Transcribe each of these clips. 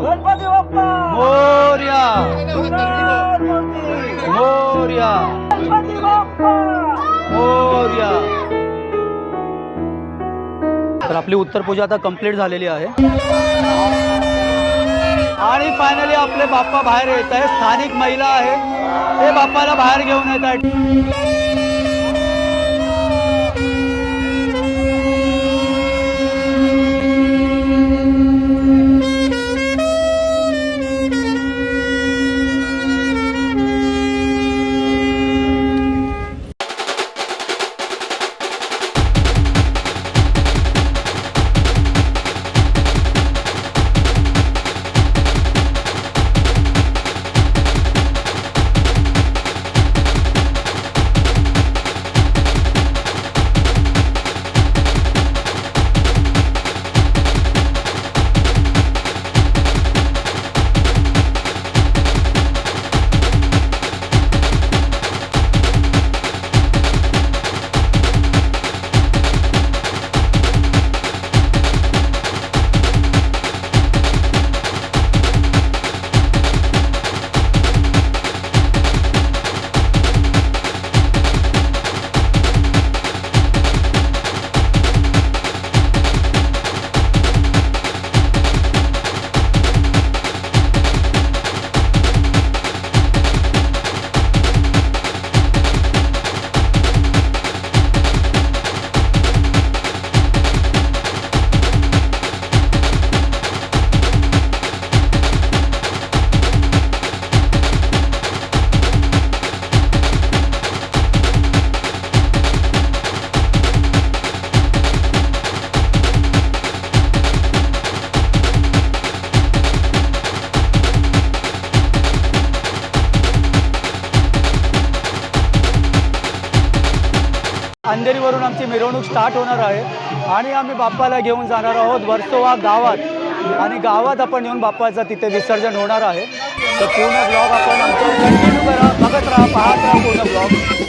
गणपती बाप्पा मोरया मोरया गणपती बाप्पा मोरया. तर आपली उत्तर पूजा आता कंप्लीट झालेली आहे आणि फायनली आपले बाप्पा बाहेर येत आहे. स्थानिक महिला आहे ते बाप्पाला बाहेर घेऊन येत आहेत. अंधेरीवरून आमची मिरवणूक स्टार्ट होणार आहे आणि आम्ही बाप्पाला घेऊन जाणार आहोत वर्सोवा गावात आणि गावात आपण येऊन बाप्पाचं तिथे विसर्जन होणार आहे. तर पूर्ण ब्लॉग आपण आमचं कंटिन्यू करा, बघत राहा, पाहत राहा पूर्ण ब्लॉग.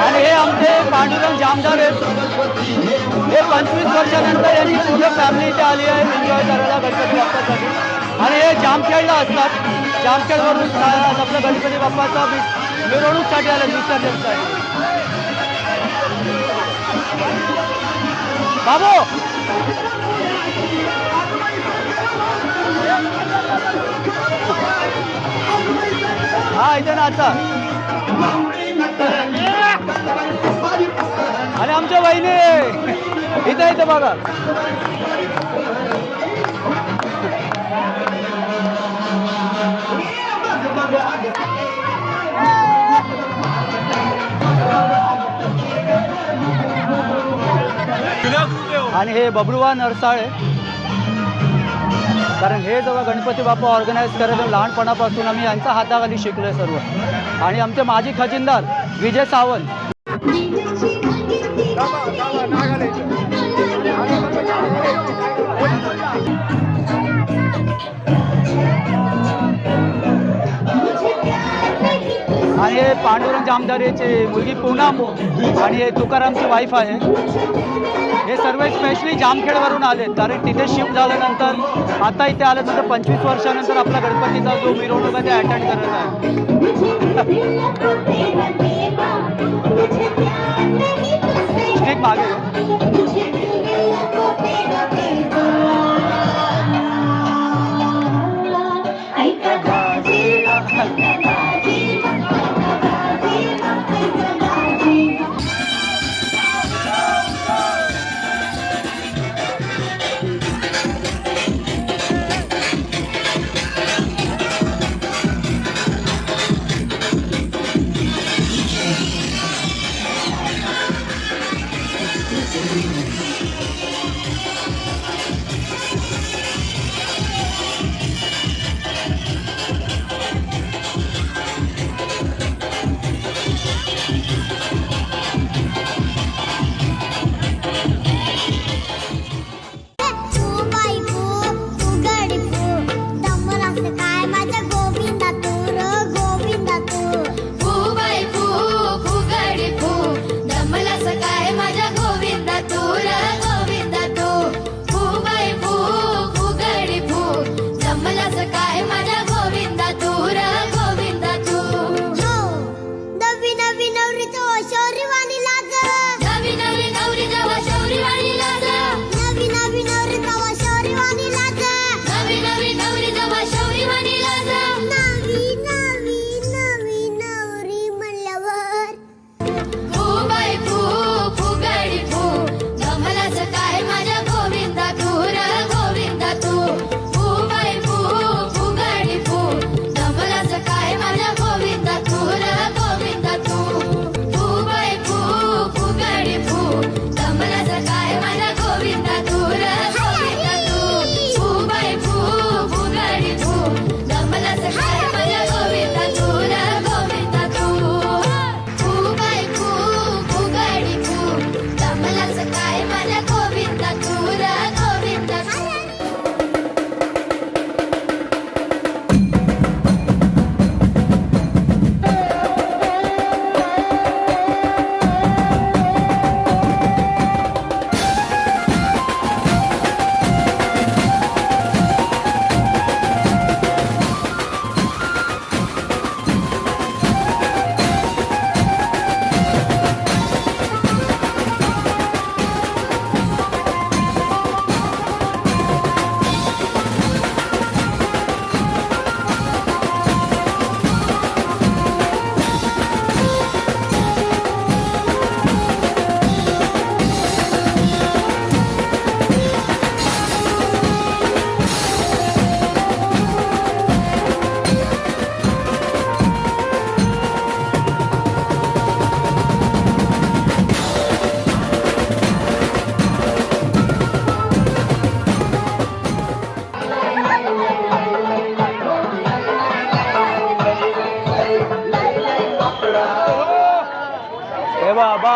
आणि हे आमचे पांडुरंग जामदार आहेत. हे 25 वर्षानंतर यांनी पूर्ण फॅमिली इथे आली आहे एन्जॉय करायला गणपती बाप्पासाठी. आणि हे जामखेडला असतात. जामखेडवरून आपलं गणपती बाप्पाचा मिरवणूकसाठी आलं विसर्जनसाठी. बाबू हा इथे नाचा. आणि आमच्या बहिणी इथे इथे बघा. आणि हे बबलुवा नरसाळे, कारण हे जेव्हा गणपती बाप्पा ऑर्गनाईज करायचं लहानपणापासून आम्ही यांच्या हाताखाली शिकलो आहे सर्व. आणि आमचे माजी खजिनदार विजय सावंत. आणि हे पांडुरंग जामदारेची मुलगी पूनम आणि हे तुकारामची वाईफ आहे. हे सर्व स्पेशली जामखेडवरून आले, कारण तिथे शिफ्ट झाल्यानंतर आता इथे आल्यानंतर 25 वर्षानंतर आपला गणपतीचा जो मिरवणूक आहे ते अटेंड करत आहे. स्टिक मागे बाबा.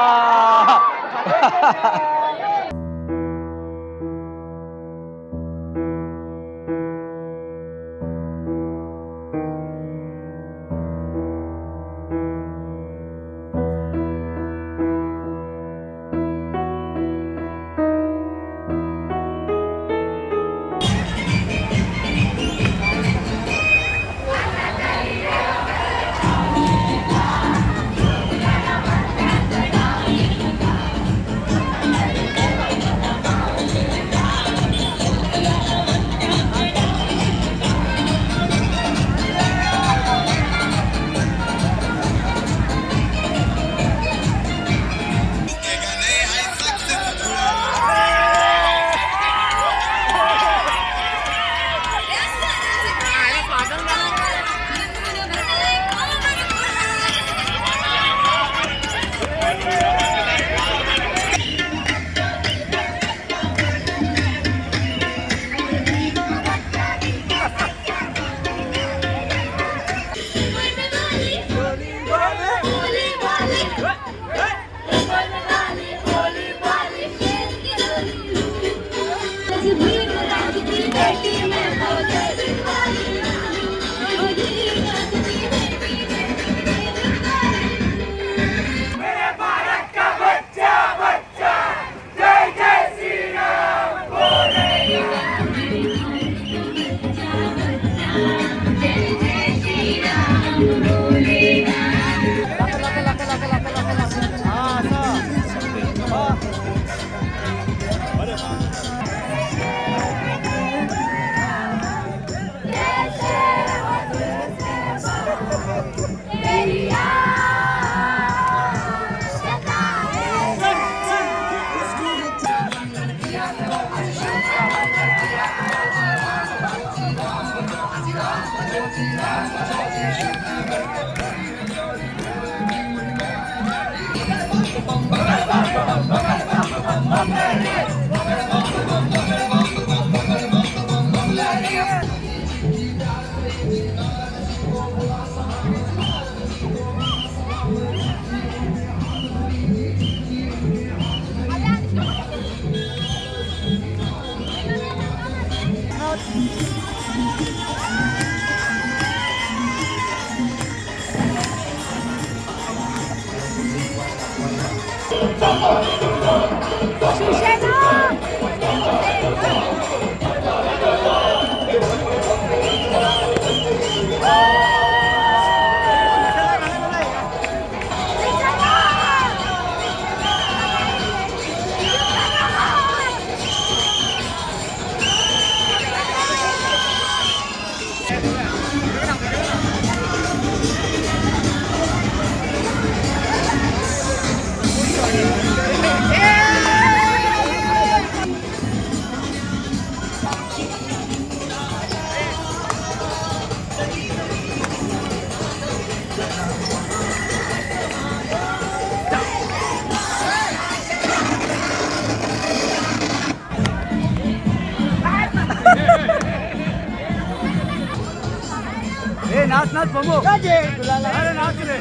ए नाच नाच बघू अरे नाच रे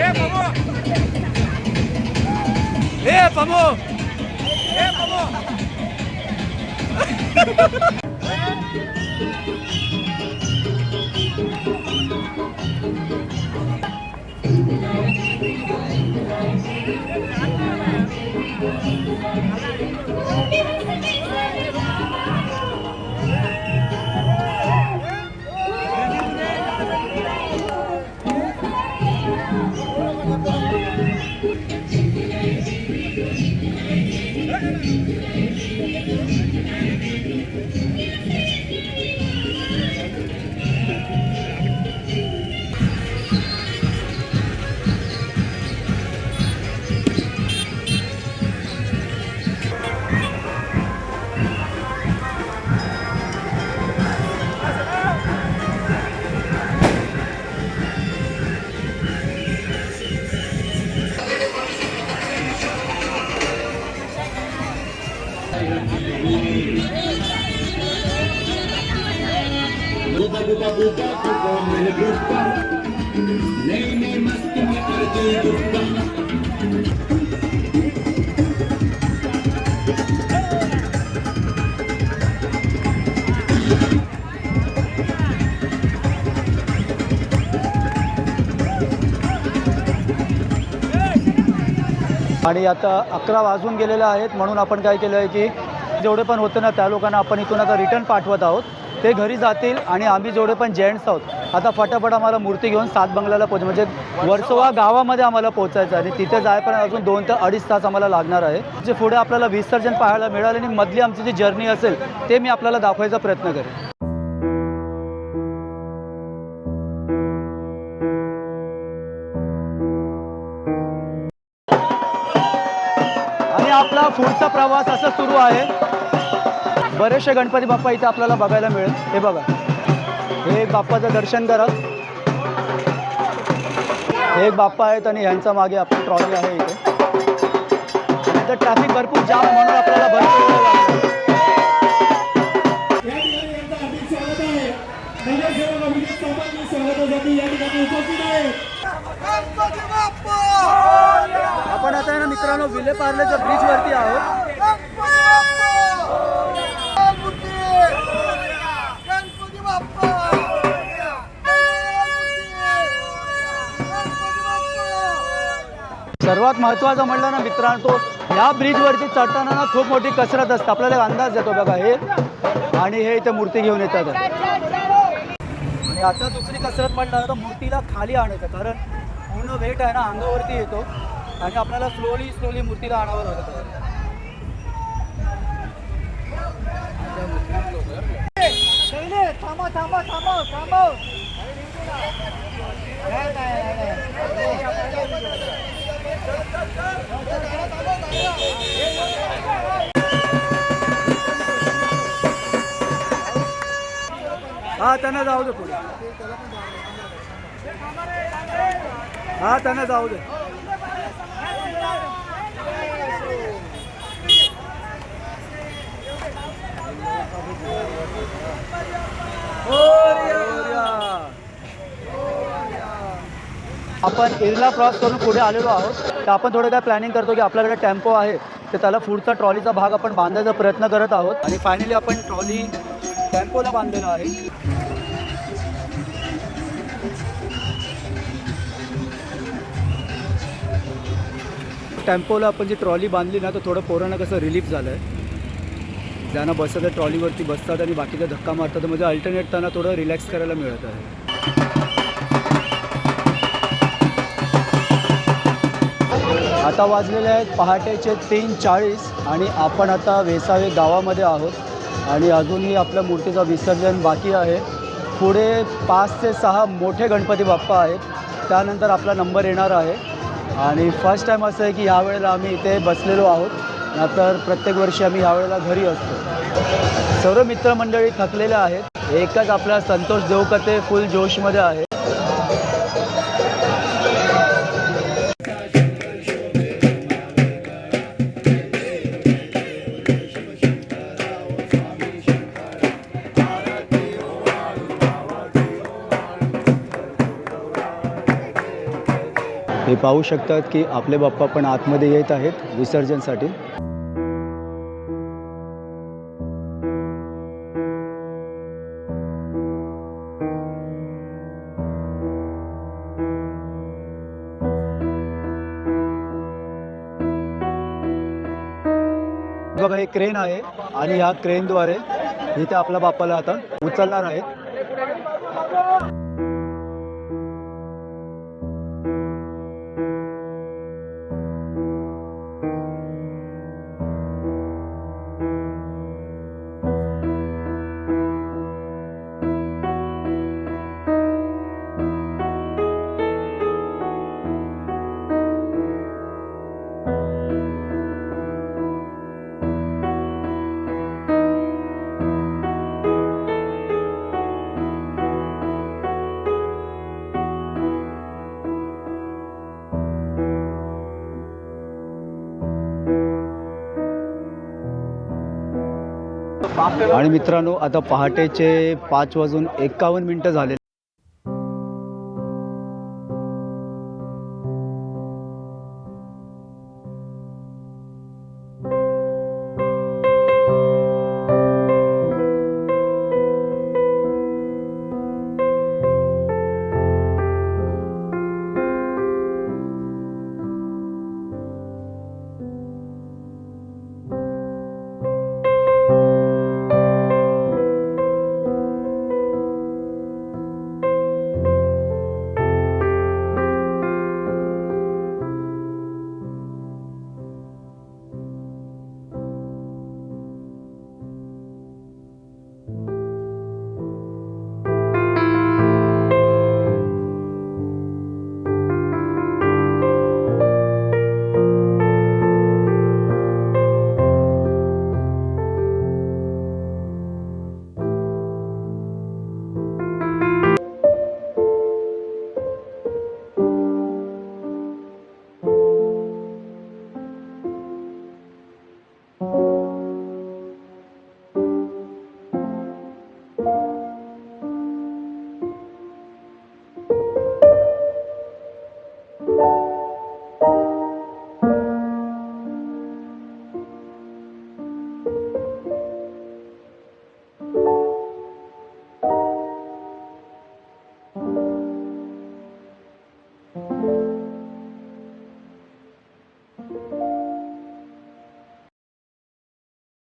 ए बघू ए बघू ए बघू आणि आता 11 वाजून गेलेले आहेत म्हणून आपण काय केलं आहे की जेवढे पण होते ना त्या लोकांना आपण इथून आता रिटर्न पाठवत आहोत. ते घरी जातील आणि आम्ही जेवढे पण जेंट्स आहोत आता फटाफट आम्हाला मूर्ती घेऊन 7 बंगल्याला म्हणजे वर्सोवा गावामध्ये आम्हाला पोहोचायचं आहे आणि तिथे जायपर्यंत अजून 2 ते 2.5 तास आम्हाला लागणार आहे. जे पुढे आपल्याला विसर्जन पाहायला मिळालं आणि मधली आमची जी जर्नी असेल ते मी आपल्याला दाखवायचा प्रयत्न करेन. आणि आपला पुढचा प्रवास असा सुरू आहे. बरेचसे गणपती बाप्पा इथे आपल्याला बघायला मिळेल. हे बघा हे एक बाप्पाचं दर्शन करा. हे एक बाप्पा आहेत आणि ह्यांचा मागे आपली ट्रॉली आहे इथे. इथं ट्रॅफिक भरपूर जाम म्हणून आपल्याला भरपूर वेळ लागतो. आपण आता आहे ना मित्रांनो विलेपार्लेच्या ब्रिजवरती आहोत. सर्वात महत्त्वाचं म्हणलं ना मित्रांनो ह्या ब्रिजवरती चढताना ना खूप मोठी कसरत असते. आपल्याला एक अंदाज येतो बघा हे आणि हे इथे मूर्ती घेऊन येतात. आणि आता दुसरी कसरत म्हटलं तर मूर्तीला खाली आणायचं कारण पूर्ण वेट आहे ना अंगावरती येतो आणि आपल्याला स्लोली मूर्तीला आणावं लागतं. थांबा थांबा थांबा थांबा हा त्यांना जाऊ दे पुढे. हा त्यांना जाऊ दे. आपण इरला क्रॉस करून पुढे आलेलो आहोत. तर आपण थोडं काय प्लॅनिंग करतो की आपल्याकडे टेम्पो आहे तर त्याला पुढचा ट्रॉलीचा भाग आपण बांधायचा प्रयत्न करत आहोत. आणि फायनली आपण ट्रॉली टेम्पोला बांधलेला आहे. टेम्पोला आपण जी ट्रॉली बांधली ना, तर थोडं पोरांना कसं रिलीफ झालं आहे. ज्यांना बसत आहे ट्रॉलीवरती बसतात आणि बाकीचा धक्का मारतात, म्हणजे अल्टरनेट त्यांना थोडं रिलॅक्स करायला मिळत आहे. आता वाजलेले आहेत पहाटेचे 3:40 आणि आपण आता वेसावे गावामध्ये आहोत आणि अजूनही आपल्या मूर्तीचं विसर्जन बाकी आहे. पुढे 5 ते 6 मोठे गणपती बाप्पा आहेत, त्यानंतर आपला नंबर येणार आहे. आणि फर्स्ट टाईम असं आहे की ह्यावेळेला आम्ही इथे बसलेलो आहोत, नाहीतर प्रत्येक वर्षी आम्ही ह्यावेळेला घरी असतो. सर्व मित्रमंडळी थकलेले आहेत. एकच आपला संतोष देवकते फुल जोशमध्ये आहे. हे पाहू शकतात की आपले बाप्पा पण आतमध्ये येत आहेत विसर्जनसाठी. बघा, हे क्रेन आहे आणि ह्या क्रेनद्वारे इथे आपल्या बाप्पाला आता उचलणार आहेत. आणि मित्रांनो, आता पहाटेचे 5:51 झाले.